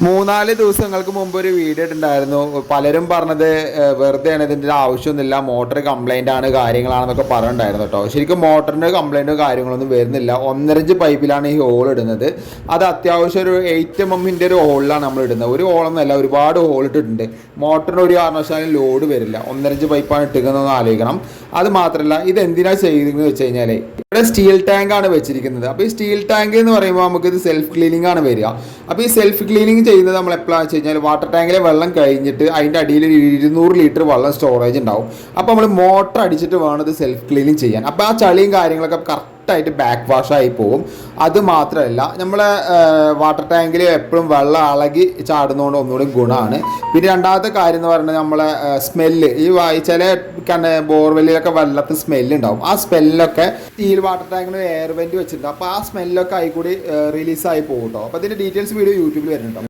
3-4 ദിവസങ്ങൾക്ക് മുമ്പ് ഒരു വീഡിയോ ഇട്ടുണ്ടായിരുന്നു. പലരും പറഞ്ഞത് വെറുതെയാണ്, ഇതിൻ്റെ ആവശ്യമൊന്നുമില്ല, മോട്ടർ കംപ്ലൈൻ്റ് ആണ് കാര്യങ്ങളാണെന്നൊക്കെ പറഞ്ഞിട്ടുണ്ടായിരുന്നു കേട്ടോ. ശരിക്കും മോട്ടറിൻ്റെ കംപ്ലൈൻറ്റോ കാര്യങ്ങളൊന്നും വരുന്നില്ല. 1.5 പൈപ്പിലാണ് ഈ ഹോൾ ഇടുന്നത്. അത് അത്യാവശ്യം ഒരു 8 mm ഒരു ഹോളിലാണ് നമ്മൾ ഇടുന്നത്. ഒരു ഹോളൊന്നുമല്ല, ഒരുപാട് ഹോൾ ഇട്ടിട്ടുണ്ട്. മോട്ടറിന് ഒരു കാരണവശാലും ലോഡ് വരില്ല. 1.5 പൈപ്പാണ് ഇട്ടിരിക്കുന്നതെന്ന് ആലോചിക്കണം. അത് മാത്രമല്ല, ഇത് എന്തിനാണ് ചെയ്തതെന്ന് വെച്ച് കഴിഞ്ഞാൽ ഇവിടെ സ്റ്റീൽ ടാങ്കാണ് വെച്ചിരിക്കുന്നത്. അപ്പോൾ ഈ സ്റ്റീൽ ടാങ്ക് എന്ന് പറയുമ്പോൾ നമുക്കിത് സെൽഫ് ക്ലീനിങ് ആണ് വരിക. അപ്പോൾ ഈ സെൽഫ് ക്ലീനിങ് ചെയ്യുന്നത് നമ്മൾ എപ്പോഴാണെന്ന് വെച്ച് കഴിഞ്ഞാൽ വാട്ടർ ടാങ്കിലെ വെള്ളം കഴിഞ്ഞിട്ട് അതിൻ്റെ അടിയിൽ 200 ലിറ്റർ വെള്ളം സ്റ്റോറേജ് ഉണ്ടാവും. അപ്പോൾ നമ്മൾ മോട്ടർ അടിച്ചിട്ട് വേണം ഇത് സെൽഫ് ക്ലീനിങ് ചെയ്യാൻ. അപ്പോൾ ആ ചളിയും കാര്യങ്ങളൊക്കെ കറക്റ്റായിട്ട് ബാക്ക് വാഷായി പോകും. അത് മാത്രമല്ല, നമ്മളെ വാട്ടർ ടാങ്കിൽ എപ്പോഴും വെള്ളം ഇളകി ചാടുന്നതുകൊണ്ട് ഒന്നുകൂടി ഗുണമാണ്. പിന്നെ രണ്ടാമത്തെ കാര്യം എന്ന് പറയുന്നത് നമ്മളെ സ്മെല്ല്, ഈ ചില ബോർവെല്ലിലൊക്കെ വെള്ളത്തിൽ സ്മെല്ലുണ്ടാവും. ആ സ്മെല്ലൊക്കെ സ്റ്റീൽ വാട്ടർ ടാങ്കിൽ എയർ വെൻറ്റ് വെച്ചിട്ടുണ്ട്. അപ്പോൾ ആ സ്മെല്ലൊക്കെ ആയിക്കൂടി റിലീസായി പോകും കേട്ടോ. അപ്പോൾ ഇതിൻ്റെ ഡീറ്റെയിൽസ് വീഡിയോ യൂട്യൂബിൽ വരുന്നുണ്ടോ.